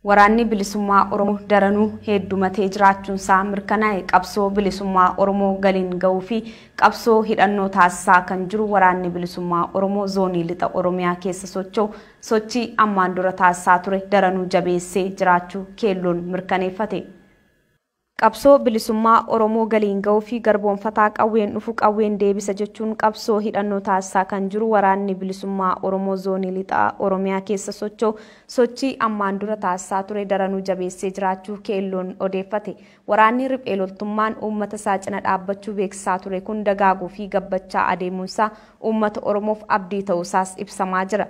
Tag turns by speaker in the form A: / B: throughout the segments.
A: Waraanni bilisummaa Oromoo daranuu heddumatee jiraachuun isaa mirkanaa'e qabsoo bilisummaa Oromoo galiin ga'uu fi qabsoo hidhannoo taasisaa kan jiru waraanni bilisummaa Oromoo zoonii lixa Oromiyaa keessa sochii ammaan dura taasisaa ture daranuu jabeessee jiraachuu keelloon mirkaneeffate. Qabsoo bilisummaa Oromoo galiin ga'uu fi garboonfataa qawween dhufu qawween deebisa jechuun qabsoo hidhannoo taasisaa kan jiru waraanni bilisummaa Oromoo zoonii lixa Oromiyaa keessa sochii ammaan dura taasisaa ture daranuu jabeessee jiraachuu keelloon odeeffate. Waraanni riphee loltummaan uummata isaa cina dhaabbachuu beeksisaa ture kun dagaaguu fi gabbachaa adeemuunsaa uummata Oromoof abdii ta'uusaas ibsamaa jira.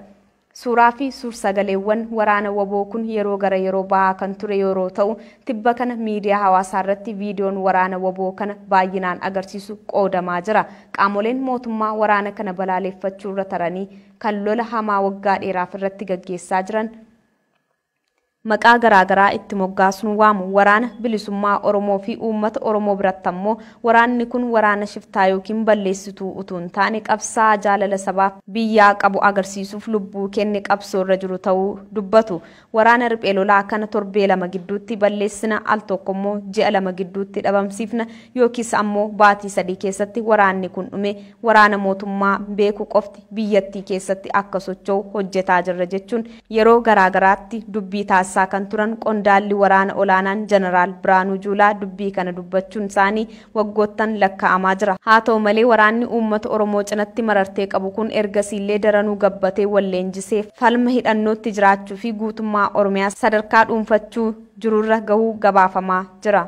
A: Suuraa fi suur-sagaleewwan waraana waboo kun yeroo gara yeroo bahaa kan ture yeroo ta'u tibba kana miidiyaa hawaasaa irratti viidiyoon waraana waboo kana baay'inaan agarsiisu qoodamaa jira. Qaamoleen mootummaa waraana kana balaaleffachuu irra taranii kan lola hamaa waggaa dheeraaf irratti gaggeessaa jiran maqaa garaagaraa itti moggaasuun waamu. Waraana bilisummaa Oromoo fi uummata Oromoo biratti ammoo waraanni kun waraana shiftaa yookiin balleessituu utuu hin taane qabsaa jaalala sabaaf biyyaa qabu agarsiisuuf lubbuu kenne qabsoo irra jiru ta'uu dubbatu. Waraana riphee lolaa kana torbee lama gidduutti balleessina, al tokko immoo ji'a lama gidduutti dhabamsiifna yookiis ammoo baatii 3 keessatti waraanni kun dhume waraana mootummaa beeku qofti biyyattii keessatti akka socho'u hojjetaa jirra jechuun yeroo garaagaraatti dubbii taasisaa kan turan qondaalli waraana olaanaan Jeneraal Biraanuu Juulaa dubbii kana dubbachuun isaanii waggoottan lakkaa'amaa jira. Haa ta'u malee waraanni uummata Oromoo cinatti marartee qabu kun ergasiillee daranuu gabbatee walleenjisee falma hidhannootti jiraachuu fi guutummaa Oromiyaa sadarkaa dhuunfachuu jirurra gahuu gabaafamaa jira.